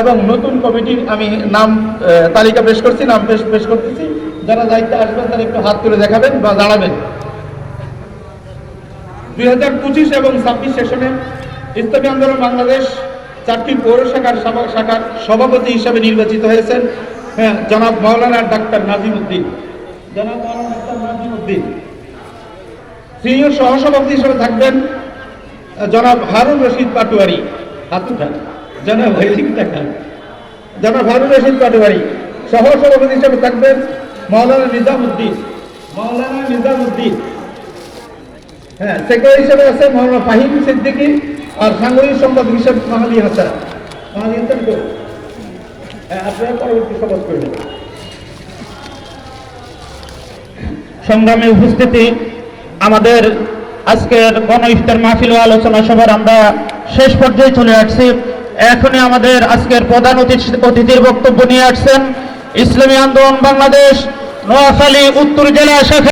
এবং নতুন কমিটির আমি নাম তালিকা পেশ করছি, নাম পেশ করতেছি। যারা দায়িত্বে আসবেন তারা একটু হাত তুলে দেখাবেন বা দাঁড়াবেন। 2025 এবং 26 সেশনে ইসলামী আন্দোলন বাংলাদেশ 4টি পৌর শাখার সভাপতি হিসাবে নির্বাচিত হয়েছেন জনাব মাওলানা ডাক্তার নাজিম উদ্দিন। সিনিয়র সহসভাপতি হিসেবে থাকবেন জনাব হারুন রশিদ পাটোয়ারি। জনাব হারুন রশিদ পাটোয়ারি। সহসভাপতি হিসেবে থাকবেন মাওলানা নিজামুদ্দিন। সেক্রেটারি হিসেবে আছে মাওলানা ফাহিম সিদ্দিকী, আর সাংগঠনিক সম্পাদক হিসেবে মাহাদি হাসান। আপনারা পরবর্তী শপথ করবেন। সংগ্রামে উপস্থিতি, আমাদের আজকের গণ ইফতার মাহফিল ও আলোচনা সভার আমরা শেষ পর্যায়ে চলে আসছি। এখনই আমাদের আজকের প্রধান অতিথির বক্তব্য নিয়ে আসছেন ইসলামী আন্দোলন বাংলাদেশ নোয়াখালী উত্তর জেলা শাখা